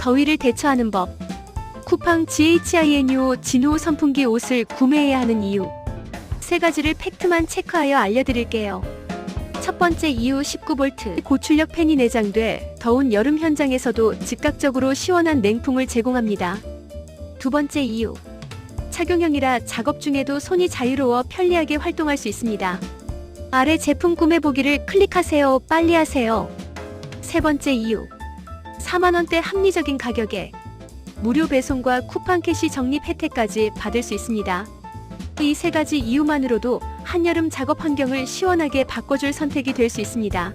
더위를 대처하는 법. 쿠팡 GHINUO 진호 선풍기 옷을 구매해야 하는 이유. 세 가지를 팩트만 체크하여 알려드릴게요. 첫 번째 이유, 19V 고출력 팬이 내장돼 더운 여름 현장에서도 즉각적으로 시원한 냉풍을 제공합니다. 두 번째 이유, 착용형이라 작업 중에도 손이 자유로워 편리하게 활동할 수 있습니다. 아래 제품 구매보기를 클릭하세요. 빨리 하세요. 세 번째 이유, 4만원대 합리적인 가격에 무료 배송과 쿠팡 캐시 적립 혜택까지 받을 수 있습니다. 이 세 가지 이유만으로도 한여름 작업 환경을 시원하게 바꿔줄 선택이 될 수 있습니다.